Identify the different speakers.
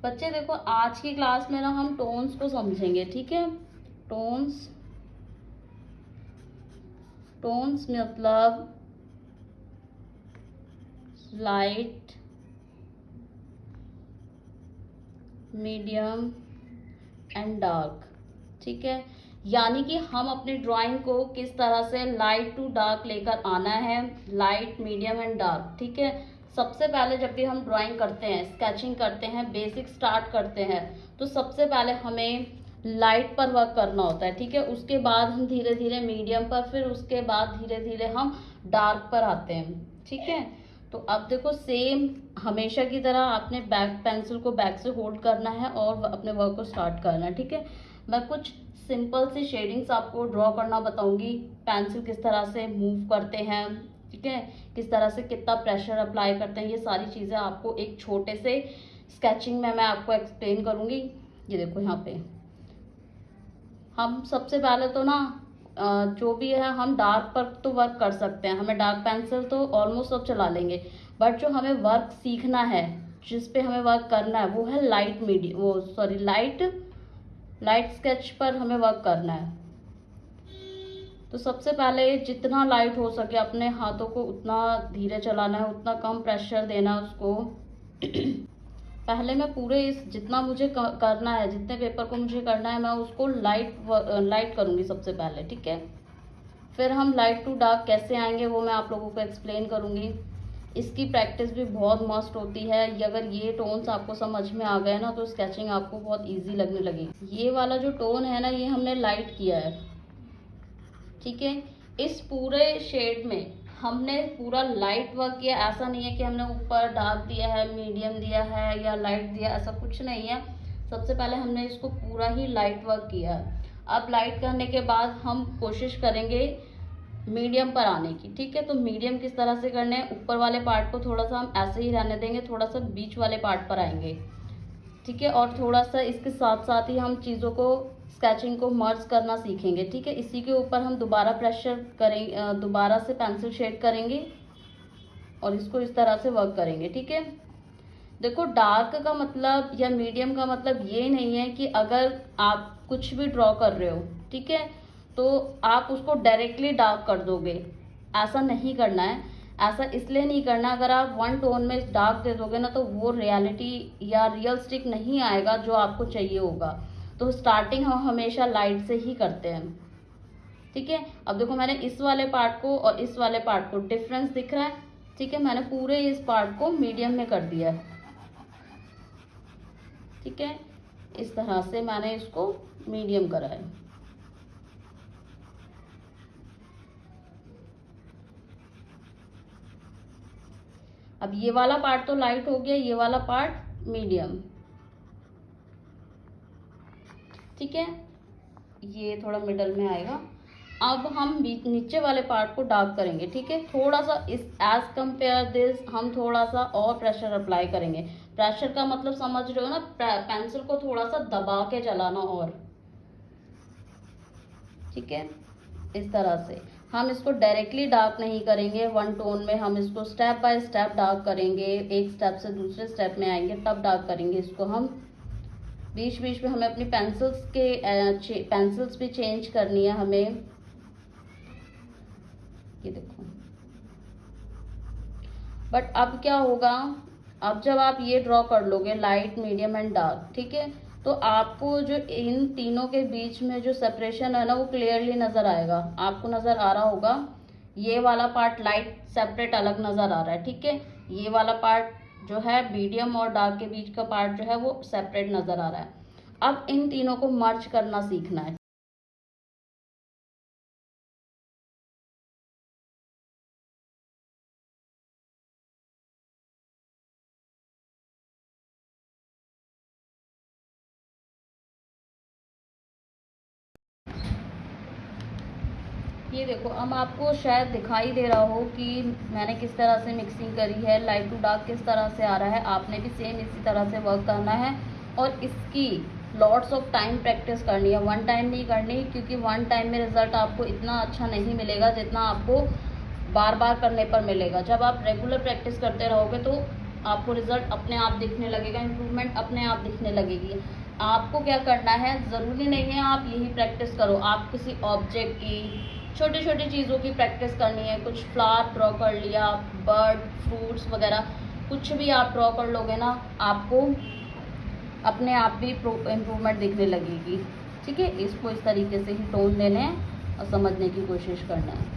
Speaker 1: बच्चे देखो, आज की क्लास में ना हम टोन्स को समझेंगे, ठीक है। टोन्स, टोन्स मतलब लाइट, मीडियम एंड डार्क, ठीक है। यानी कि हम अपनी ड्राइंग को किस तरह से लाइट टू डार्क लेकर आना है, लाइट, मीडियम एंड डार्क, ठीक है। सबसे पहले जब भी हम ड्राइंग करते हैं, स्केचिंग करते हैं, बेसिक स्टार्ट करते हैं, तो सबसे पहले हमें लाइट पर वर्क करना होता है, ठीक है। उसके बाद हम धीरे धीरे मीडियम पर, फिर उसके बाद धीरे धीरे हम डार्क पर आते हैं, ठीक है। तो अब देखो, सेम हमेशा की तरह आपने बैक पेंसिल को बैक से होल्ड करना है और अपने वर्क को स्टार्ट करना है, ठीक है। मैं कुछ सिंपल सी शेडिंग्स आपको ड्रॉ करना बताऊंगी, पेंसिल किस तरह से मूव करते हैं, ठीक है, किस तरह से कितना प्रेशर अप्लाई करते हैं, ये सारी चीज़ें आपको एक छोटे से स्केचिंग में मैं आपको एक्सप्लेन करूंगी। ये देखो, यहाँ पे हम सबसे पहले तो ना जो भी है हम डार्क पर तो वर्क कर सकते हैं, हमें डार्क पेंसिल तो ऑलमोस्ट सब चला लेंगे, बट जो हमें वर्क सीखना है, जिस पे हमें वर्क करना है, वो है लाइट मीडियम, वो सॉरी लाइट स्केच पर हमें वर्क करना है। तो सबसे पहले जितना लाइट हो सके अपने हाथों को उतना धीरे चलाना है, उतना कम प्रेशर देना है उसको। पहले मैं पूरे इस जितना मुझे करना है, जितने पेपर को मुझे करना है, मैं उसको लाइट करूँगी सबसे पहले, ठीक है। फिर हम लाइट टू डार्क कैसे आएंगे वो मैं आप लोगों को एक्सप्लेन करूँगी। इसकी प्रैक्टिस भी बहुत मस्त होती है। अगर ये टोन्स आपको समझ में आ गए ना, तो स्केचिंग आपको बहुत ईजी लगने लगेगी। ये वाला जो टोन है ना, ये हमने लाइट किया है, ठीक है। इस पूरे शेड में हमने पूरा लाइट वर्क किया, ऐसा नहीं है कि हमने ऊपर डार्क दिया है, मीडियम दिया है या लाइट दिया, ऐसा कुछ नहीं है। सबसे पहले हमने इसको पूरा ही लाइट वर्क किया है। अब लाइट करने के बाद हम कोशिश करेंगे मीडियम पर आने की, ठीक है। तो मीडियम किस तरह से करने हैं, ऊपर वाले पार्ट को थोड़ा सा हम ऐसे ही रहने देंगे, थोड़ा सा बीच वाले पार्ट पर आएंगे, ठीक है। और थोड़ा सा इसके साथ साथ ही हम चीज़ों को, स्केचिंग को मर्ज करना सीखेंगे, ठीक है। इसी के ऊपर हम दोबारा प्रेशर करेंगे, दोबारा से पेंसिल शेड करेंगे और इसको इस तरह से वर्क करेंगे, ठीक है। देखो, डार्क का मतलब या मीडियम का मतलब ये नहीं है कि अगर आप कुछ भी ड्रॉ कर रहे हो, ठीक है, तो आप उसको डायरेक्टली डार्क कर दोगे, ऐसा नहीं करना है। ऐसा इसलिए नहीं करना, अगर आप वन टोन में डार्क दे दोगे ना, तो वो रियलिटी या रियलिस्टिक नहीं आएगा जो आपको चाहिए होगा। तो स्टार्टिंग हम हमेशा लाइट से ही करते हैं, ठीक है। अब देखो, मैंने इस वाले पार्ट को और इस वाले पार्ट को डिफरेंस दिख रहा है, ठीक है। मैंने पूरे इस पार्ट को मीडियम में कर दिया है, ठीक है। इस तरह से मैंने इसको मीडियम करा है। अब ये वाला पार्ट तो लाइट हो गया, ये वाला पार्ट मीडियम, ठीक है। ये थोड़ा मिडल में आएगा। अब हम नीचे वाले पार्ट को डार्क करेंगे, ठीक है। थोड़ा सा इस एज कंपेयर दिस हम थोड़ा सा और प्रेशर अप्लाई करेंगे। प्रेशर का मतलब समझ रहे हो ना, पेंसिल को थोड़ा सा दबा के चलाना, और ठीक है। इस तरह से हम इसको डायरेक्टली डार्क नहीं करेंगे वन टोन में, हम इसको स्टेप बाय स्टेप डार्क करेंगे। एक स्टेप से दूसरे स्टेप में आएंगे तब डार्क करेंगे इसको हम। बीच बीच में हमें अपनी पेंसिल्स भी चेंज करनी है हमें। ये देखो, बट अब क्या होगा, अब जब आप ये ड्रॉ कर लोगे लाइट, मीडियम एंड डार्क, ठीक है, तो आपको जो इन तीनों के बीच में जो सेपरेशन है ना, वो क्लियरली नजर आएगा। आपको नजर आ रहा होगा, ये वाला पार्ट लाइट सेपरेट अलग नजर आ रहा है, ठीक है। ये वाला पार्ट जो है मीडियम और डार्क के बीच का पार्ट जो है वो सेपरेट नजर आ रहा है। अब इन तीनों को मर्ज करना सीखना है। ये देखो, अब आपको शायद दिखाई दे रहा हो कि मैंने किस तरह से मिक्सिंग करी है, लाइट टू डार्क किस तरह से आ रहा है। आपने भी सेम इसी तरह से वर्क करना है, और इसकी लॉट्स ऑफ टाइम प्रैक्टिस करनी है, वन टाइम नहीं करनी, क्योंकि वन टाइम में रिजल्ट आपको इतना अच्छा नहीं मिलेगा जितना आपको बार बार करने पर मिलेगा। जब आप रेगुलर प्रैक्टिस करते रहोगे तो आपको रिजल्ट अपने आप दिखने लगेगा, इम्प्रूवमेंट अपने आप दिखने लगेगी। आपको क्या करना है, ज़रूरी नहीं है आप यही प्रैक्टिस करो, आप किसी ऑब्जेक्ट की, छोटी छोटी चीज़ों की प्रैक्टिस करनी है। कुछ फ्लावर ड्रॉ कर लिया, बर्ड, फ्रूट्स वगैरह कुछ भी आप ड्रॉ कर लोगे ना, आपको अपने आप भी इम्प्रूवमेंट दिखने लगेगी। ठीक है, इसको इस तरीके से ही टोन देने हैं और समझने की कोशिश करना है।